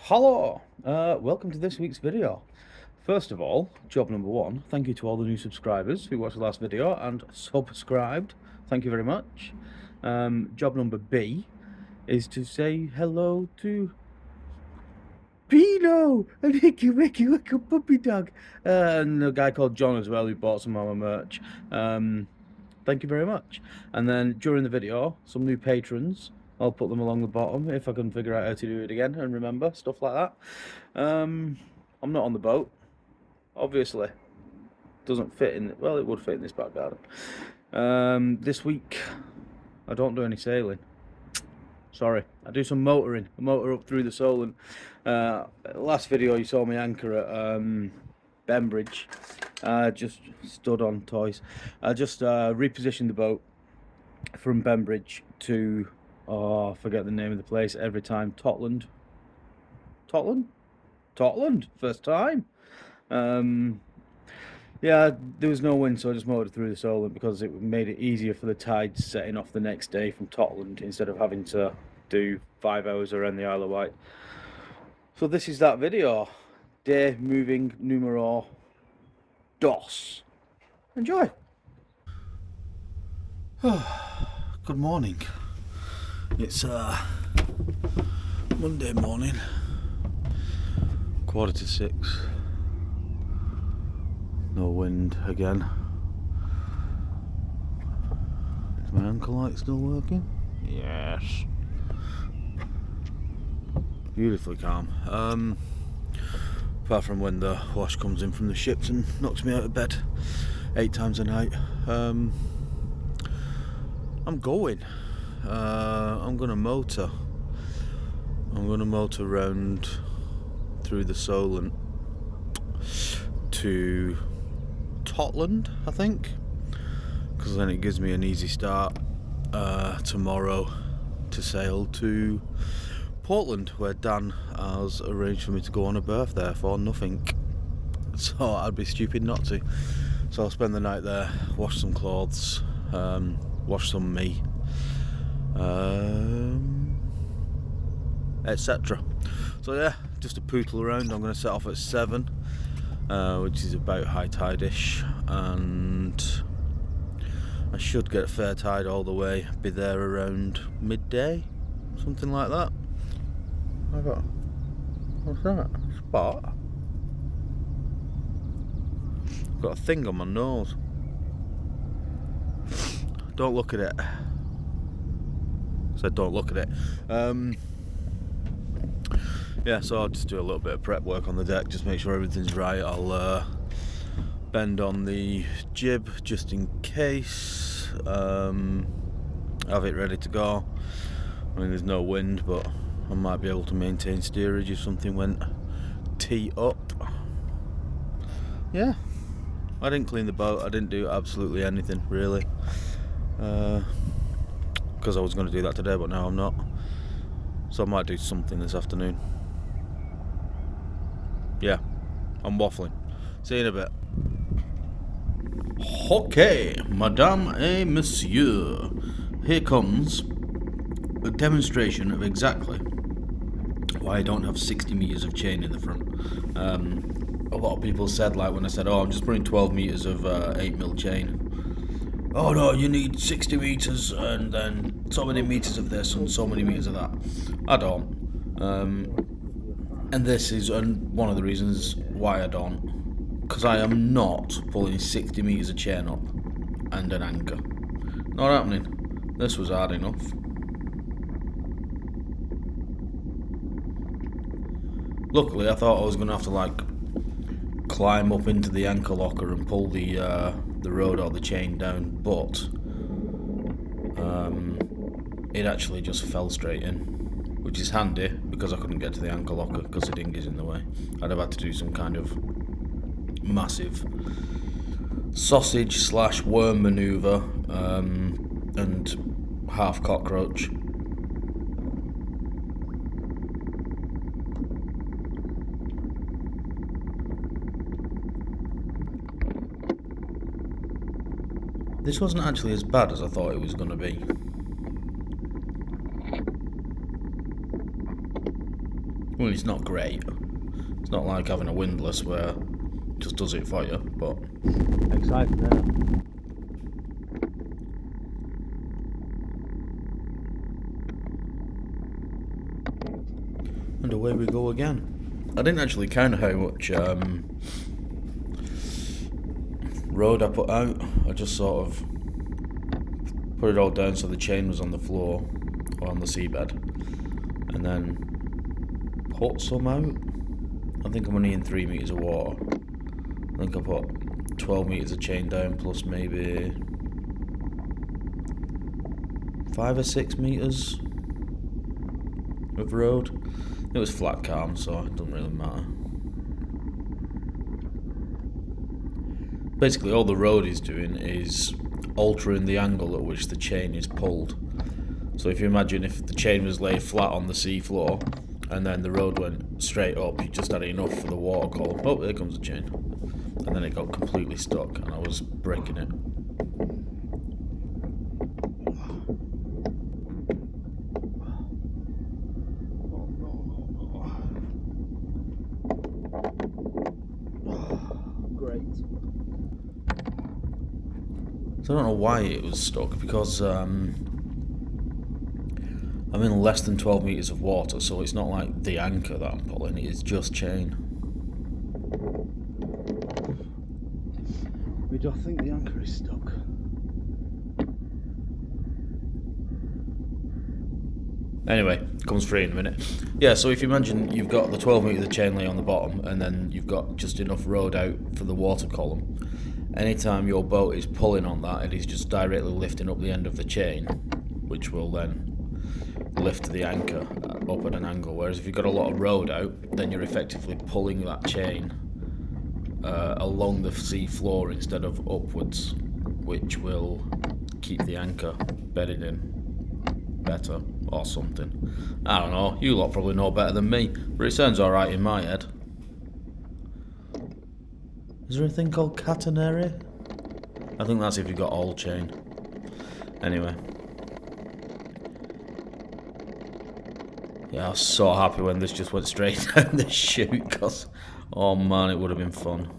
Hello, welcome to this week's video. First of all, job number one, thank you to all the new subscribers who watched the last video and subscribed. Thank you very much. Job number B is to say hello to Pino and Hickey Wicky Wicky Puppy Dog, and a guy called John as well who bought some of my merch. Thank you very much. And then during the video, some new patrons. I'll put them along the bottom if I can figure out how to do it again and remember stuff like that. I'm not on the boat, obviously. Doesn't fit in. Well, it would fit in this back garden. This week, I don't do any sailing. Sorry, I do some motoring. I motor up through the Solent. Last video you saw me anchor at Bembridge. Just stood on toys. I just repositioned the boat from Bembridge to, I forget the name of the place every time. Totland. First time. Yeah, there was no wind, so I just motored through the Solent because it made it easier for the tides setting off the next day from Totland instead of having to do 5 hours around the Isle of Wight. So this is that video. Day moving numero dos. Enjoy. Good morning. It's Monday morning, 6:15. No wind again. Is my anchor light still working? Yes. Beautifully calm. Apart from when the wash comes in from the ships and knocks me out of bed 8 times a night. I'm going. I'm gonna motor. Round through the Solent to Totland, I think, because then it gives me an easy start tomorrow to sail to Portland, where Dan has arranged for me to go on a birthday for nothing. So I'd be stupid not to. So I'll spend the night there, wash some clothes, wash some me, etc. So yeah, just a pootle around. I'm going to set off at 7, which is about high tide-ish, and I should get fair tide all the way, be there around midday, something like that. What's that? Spot? I've got a thing on my nose. Don't look at it. Said don't look at it. Yeah, so I'll just do a little bit of prep work on the deck, just make sure everything's right. I'll bend on the jib just in case. Have it ready to go. I mean, there's no wind, but I might be able to maintain steerage if something went tee up. Yeah, I didn't clean the boat. I didn't do absolutely anything really, because I was going to do that today, but now I'm not. So I might do something this afternoon. Yeah, I'm waffling. See you in a bit. Okay, madame et monsieur, here comes a demonstration of exactly why I don't have 60 meters of chain in the front. A lot of people said, like when I said, oh, I'm just putting 12 meters of 8mm chain. Oh no, you need 60 meters and then so many meters of this and so many meters of that. I don't. And this is one of the reasons why I don't. Because I am not pulling 60 meters of chain up and an anchor. Not happening. This was hard enough. Luckily, I thought I was going to have to like climb up into the anchor locker and pull the rod or the chain down, but it actually just fell straight in, which is handy because I couldn't get to the anchor locker because the dinghy's in the way. I'd have had to do some kind of massive sausage / worm manoeuvre and half cockroach. This wasn't actually as bad as I thought it was going to be. Well, it's not great. It's not like having a windlass where it just does it for you, but... Exciting, yeah. And away we go again. I didn't actually count how much road I put out. I just sort of put it all down so the chain was on the floor or on the seabed, and then put some out. I think I'm only in 3 meters of water. I think I put 12 meters of chain down plus maybe 5 or 6 meters of road. It was flat calm, so it doesn't really matter. Basically, all the road is doing is altering the angle at which the chain is pulled. So if you imagine if the chain was laid flat on the sea floor and then the road went straight up, you just had enough for the water column. Oh, there comes the chain. And then it got completely stuck and I was breaking it. So I don't know why it was stuck, because I'm in less than 12 meters of water, so it's not like the anchor that I'm pulling, it is just chain. We do think the anchor is stuck. Anyway, comes free in a minute. Yeah, so if you imagine you've got the 12 meters of chain lay on the bottom, and then you've got just enough road out for the water column, anytime your boat is pulling on that, it is just directly lifting up the end of the chain, which will then lift the anchor up at an angle. Whereas if you've got a lot of road out, then you're effectively pulling that chain along the sea floor instead of upwards, which will keep the anchor bedded in better or something. I don't know, you lot probably know better than me, but it sounds alright in my head. Is there a thing called catenary? I think that's if you've got all chain. Anyway. Yeah, I was so happy when this just went straight down the chute, because, oh man, it would have been fun.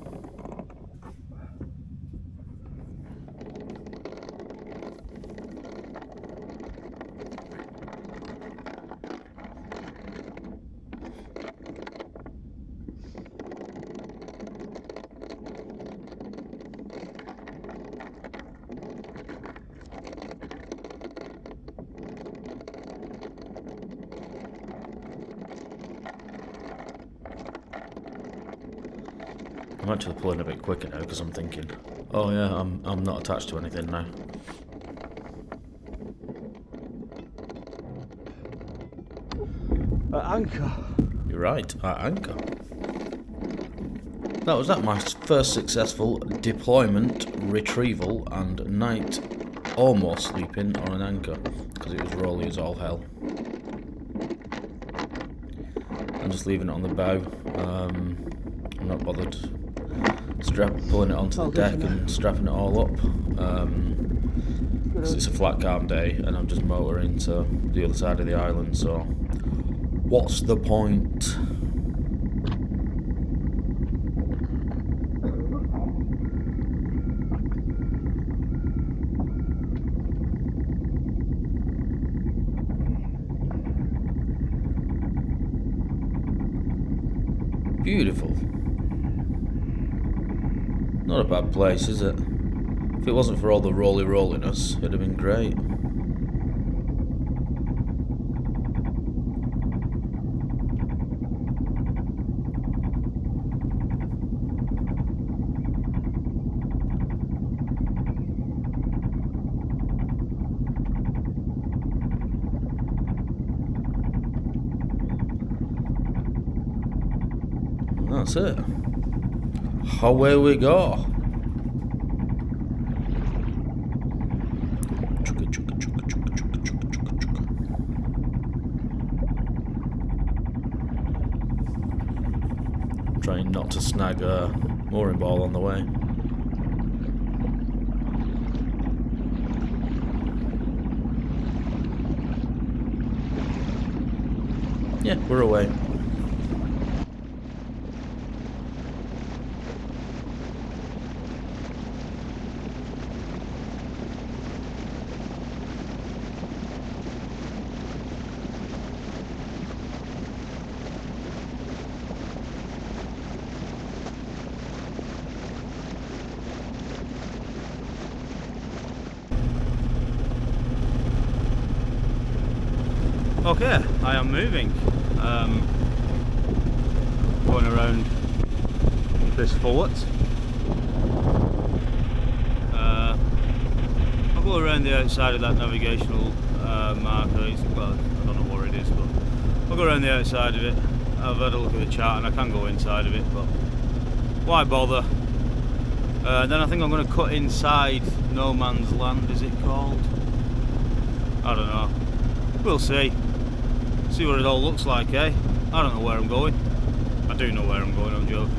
I'm actually pulling a bit quicker now because I'm thinking, oh yeah, I'm not attached to anything now. At anchor. You're right, at anchor. That was my first successful deployment, retrieval, and night almost sleeping on an anchor because it was rolly as all hell. I'm just leaving it on the bow. I'm not bothered pulling it onto the deck and strapping it all up, because it's a flat calm day and I'm just motoring to the other side of the island, so what's the point? Beautiful. Not a bad place, is it? If it wasn't for all the rolliness, it'd have been great. That's it. Away we go. Trying not to snag a mooring ball on the way. Yeah, we're away. Okay, I am moving. Going around this fort. I'll go around the outside of that navigational marker. Well, I don't know where it is, but I'll go around the outside of it. I've had a look at the chart and I can go inside of it, but why bother? Then I think I'm going to cut inside no man's land, is it called? I don't know. We'll see. See what it all looks like, eh? I don't know where I'm going. I do know where I'm going, I'm joking.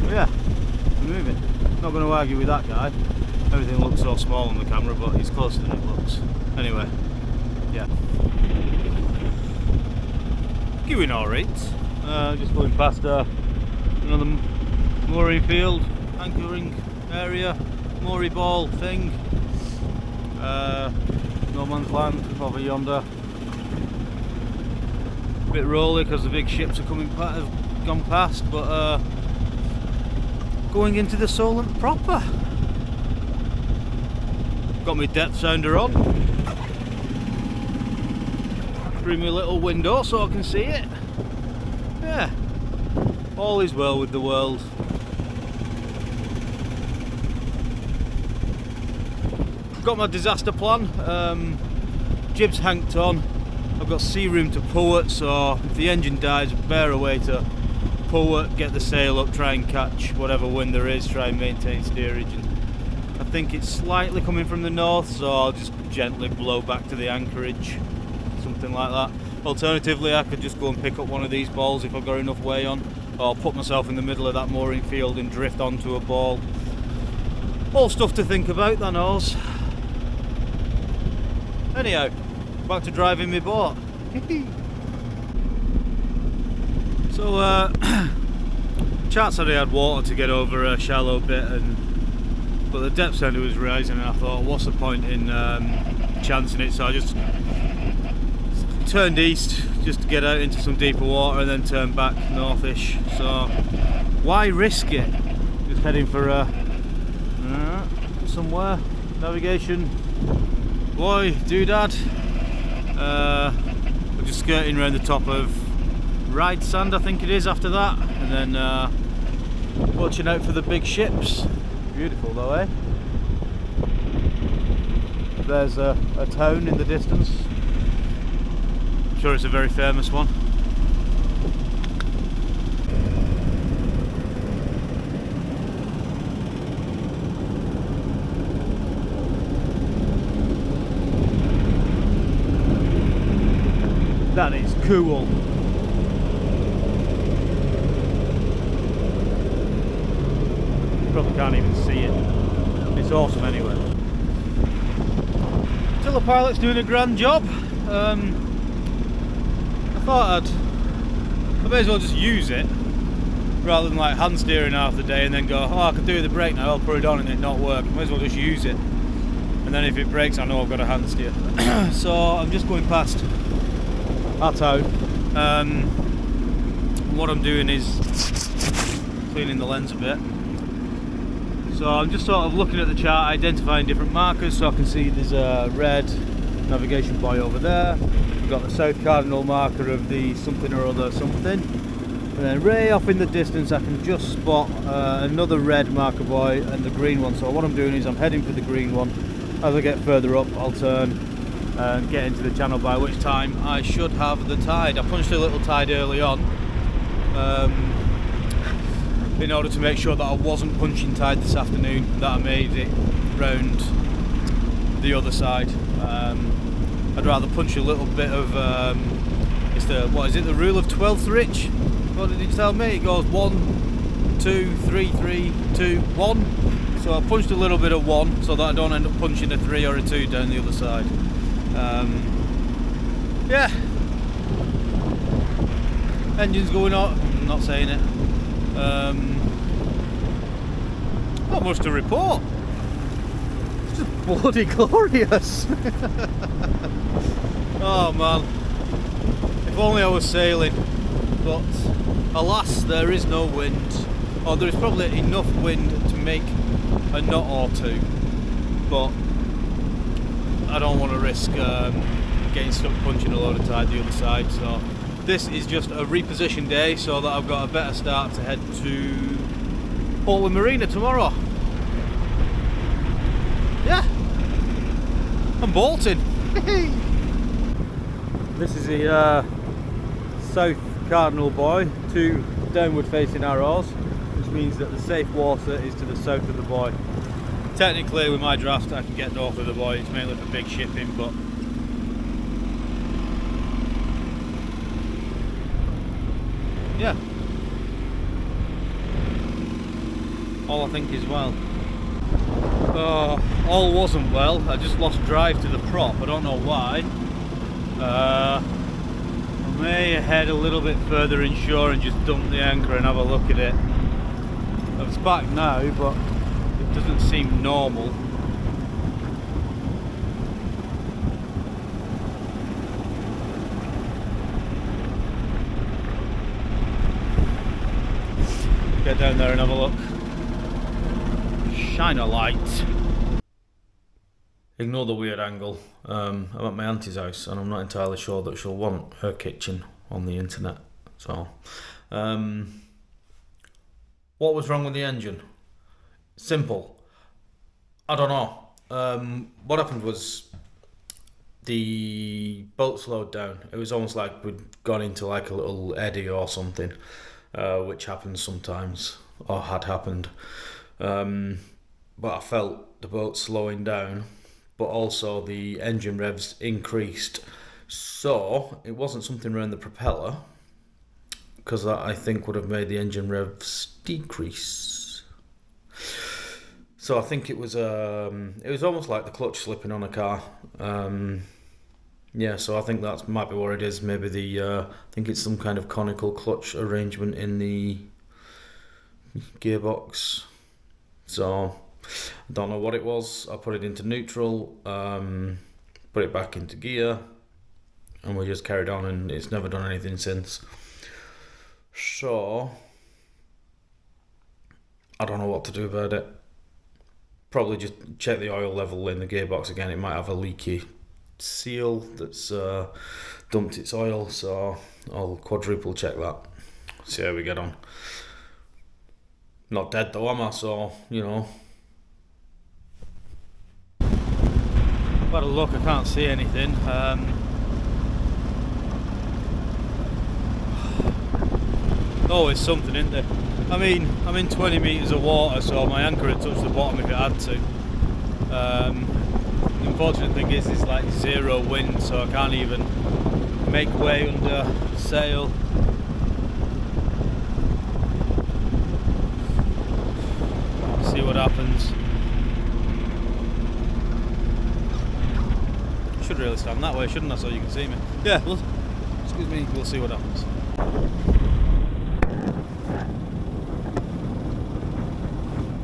But yeah, I'm moving. Not going to argue with that guy. Everything looks so small on the camera, but he's closer than it looks. Anyway, yeah. Going alright. Just going past another mooring field, anchoring area, mooring ball thing. No man's land over yonder. A bit rolly because the big ships are have gone past, but going into the Solent proper. Got my depth sounder on through my little window so I can see it. Yeah, all is well with the world. Got my disaster plan. Jib's hanked on. I've got sea room to port, so if the engine dies, bear away to port, get the sail up, try and catch whatever wind there is, try and maintain steerage. And I think it's slightly coming from the north, so I'll just gently blow back to the anchorage, something like that. Alternatively, I could just go and pick up one of these balls if I've got enough way on, or put myself in the middle of that mooring field and drift onto a ball. All stuff to think about, that knows. Anyhow, back to driving my boat. So, chart said I had water to get over a shallow bit, but the depth sounder was rising, and I thought, what's the point in chancing it? So I just turned east just to get out into some deeper water, and then turned back northish. So why risk it? Just heading for somewhere. Navigation. Boy, doodad. We're just skirting around the top of Ride Sand, I think it is, after that, and then watching out for the big ships. Beautiful though, eh? There's a town in the distance. I'm sure it's a very famous one. That is cool. You probably can't even see it. It's awesome anyway. Tiller pilot's doing a grand job. I thought I may as well just use it rather than like hand steering half the day and then go, oh, I could do the brake now, I'll put it on and it not work. I may as well just use it. And then if it breaks, I know I've got a hand steer. So I'm just going past our town. What I'm doing is cleaning the lens a bit. So I'm just sort of looking at the chart, identifying different markers, so I can see there's a red navigation buoy over there. We've got the south cardinal marker of the something or other something. And then way off in the distance I can just spot another red marker buoy and the green one. So what I'm doing is I'm heading for the green one. As I get further up, I'll turn and get into the channel, by which time I should have the tide. I punched a little tide early on in order to make sure that I wasn't punching tide this afternoon, that I made it round the other side. I'd rather punch a little bit of it's the, what is it, the rule of 12th, Rich? What did he tell me? It goes 1, 2, 3, 3, 2, 1. So I punched a little bit of 1 so that I don't end up punching a 3 or a 2 down the other side. Yeah, engine's going on. I'm not saying it. Not much to report. It's just bloody glorious. Oh man, if only I was sailing, but alas, there is no wind. Or there is probably enough wind to make a knot or two, but I don't want to risk getting stuck punching a load of tide the other side. So this is just a reposition day so that I've got a better start to head to Totland Marina tomorrow. Yeah, I'm bolting. This is the south cardinal buoy, 2 downward facing arrows, which means that the safe water is to the south of the buoy. Technically with my draft I can get north of the buoy, it's mainly for big shipping, but yeah, all I think is well. All wasn't well. I just lost drive to the prop. I don't know why. I may head a little bit further inshore and just dump the anchor and have a look at it. It's back now, but it doesn't seem normal. Get down there and have a look. Shine a light. Ignore the weird angle. I'm at my auntie's house and I'm not entirely sure that she'll want her kitchen on the internet. So, what was wrong with the engine? Simple. I don't know. What happened was the boat slowed down. It was almost like we'd gone into like a little eddy or something, which happens sometimes, or had happened. But I felt the boat slowing down, but also the engine revs increased. So it wasn't something around the propeller, because that I think would have made the engine revs decrease. So I think it was almost like the clutch slipping on a car. Yeah, so I think that might be what it is. Maybe I think it's some kind of conical clutch arrangement in the gearbox. So I don't know what it was. I put it into neutral, put it back into gear, and we just carried on, and it's never done anything since. So I don't know what to do about it. Probably just check the oil level in the gearbox again. It might have a leaky seal that's dumped its oil, so I'll quadruple check that. See how we get on. Not dead though, am I? So, you know. I've had a look, I can't see anything. Always something, isn't there? I mean, I'm in 20 metres of water, so my anchor had touched the bottom if it had to. The unfortunate thing is it's like zero wind, so I can't even make way under sail. See what happens. Should really stand that way, shouldn't I, so you can see me? Yeah, well, excuse me, we'll see what happens.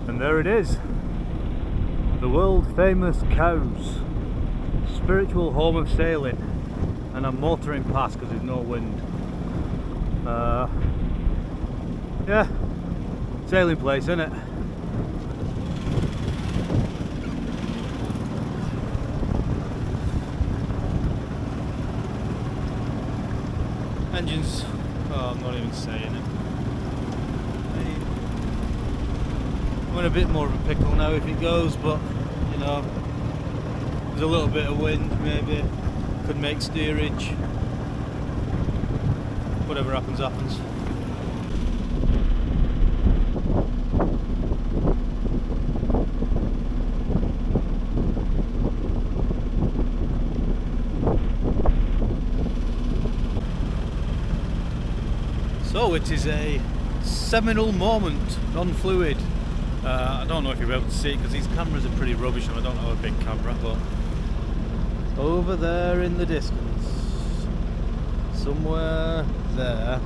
And there it is, the world famous Cowes, spiritual home of sailing, and I'm motoring past because there's no wind. Yeah, sailing place, isn't it? Engines, oh, I'm not even saying it. I'm in a bit more of a pickle now if it goes, but you know, there's a little bit of wind, maybe could make steerage. Whatever happens, happens. So it is a seminal moment, non-fluid. I don't know if you'll be able to see it because these cameras are pretty rubbish and I don't have a big camera, but over there in the distance, somewhere there,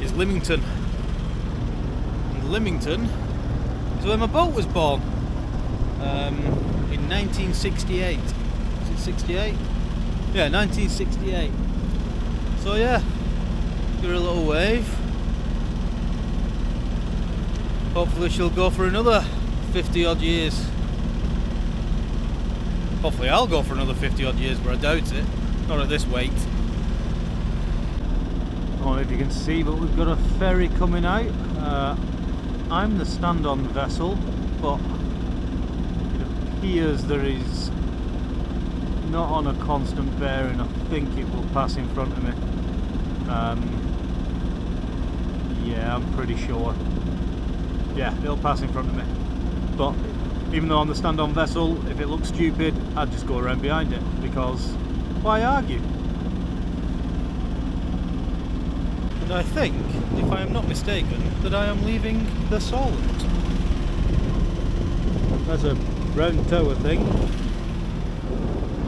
is Lymington. And Lymington is where my boat was born in 1968. Is it 68? Yeah, 1968. So yeah, give her a little wave. Hopefully she'll go for another 50 odd years. Hopefully I'll go for another 50 odd years, but I doubt it. Not at this weight. I don't know if you can see, but we've got a ferry coming out. I'm the stand-on vessel, but it appears there is not on a constant bearing. I think it will pass in front of me. Yeah, I'm pretty sure. Yeah, it'll pass in front of me. But even though I'm the stand-on vessel, if it looks stupid, I'd just go around behind it, because why argue? And I think, if I am not mistaken, that I am leaving the Solent. There's a round tower thing,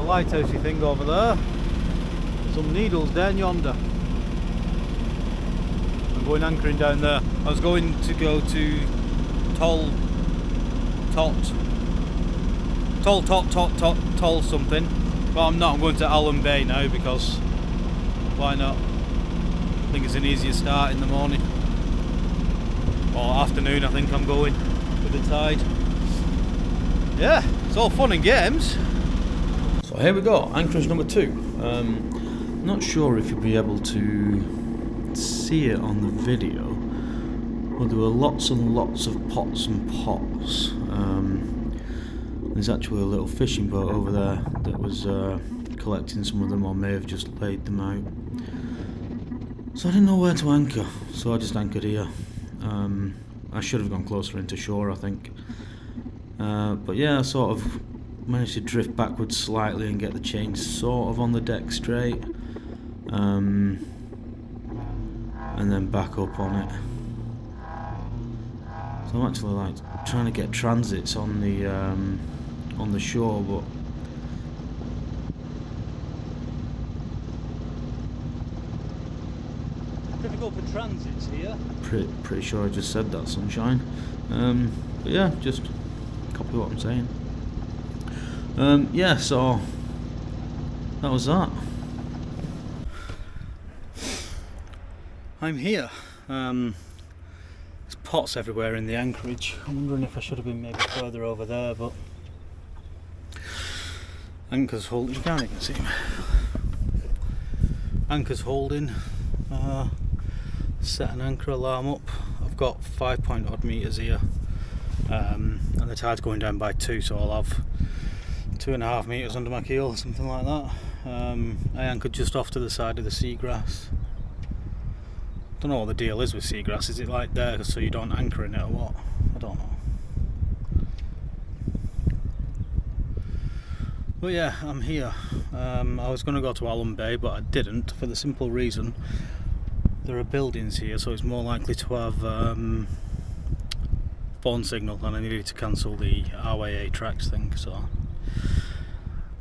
a lighthousey thing over there, some needles down yonder. I'm going anchoring down there. I was going to go to Toll something, but I'm not. I'm going to Allen Bay now, because why not? I think it's an easier start in the morning or afternoon. I think I'm going with the tide. Yeah, it's all fun and games. So here we go, anchorage number 2. Not sure if you'll be able to see it on the video, but there were lots and lots of pots and pots. There's actually a little fishing boat over there that was collecting some of them, or may have just laid them out. So I didn't know where to anchor, so I just anchored here. I should have gone closer into shore, I think. But yeah, I sort of managed to drift backwards slightly and get the chain sort of on the deck straight. And then back up on it. So I'm actually like trying to get transits on the shore, but difficult for transits here. Pretty sure I just said that, sunshine. But yeah, just copy what I'm saying. Yeah, so that was that. I'm here. There's pots everywhere in the anchorage. I'm wondering if I should have been maybe further over there, but anchor's holding. You can't even see me. Anchor's holding. Set an anchor alarm up. I've got 5 point odd meters here, and the tide's going down by 2, so I'll have 2.5 meters under my keel or something like that. I anchored just off to the side of the seagrass. Don't know what the deal is with seagrass. Is it like there so you don't anchor in it or what? I don't know. But yeah, I'm here. I was going to go to Allen Bay, but I didn't, for the simple reason there are buildings here, so it's more likely to have phone signal, and I needed to cancel the RYA tracks thing. So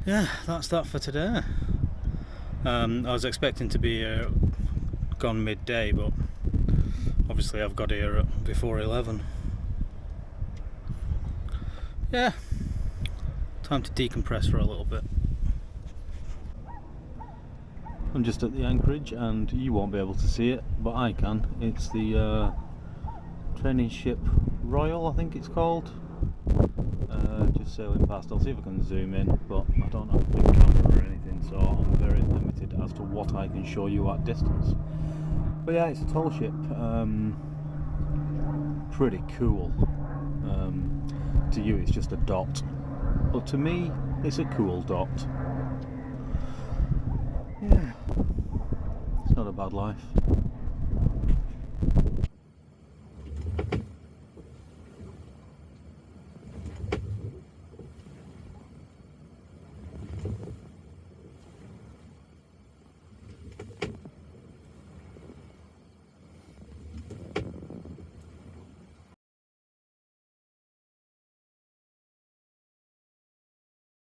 yeah, that's that for today. I was expecting to be gone midday, but obviously I've got here before 11. Yeah, time to decompress for a little bit. I'm just at the anchorage, and you won't be able to see it, but I can. It's the training ship Royal, I think it's called. Just sailing past. I'll see if I can zoom in, but I don't have a big camera or anything, so I'm very limited as to what I can show you at distance. But yeah, it's a toll ship. Pretty cool. To you it's just a dot, but to me it's a cool dot. Yeah, it's not a bad life.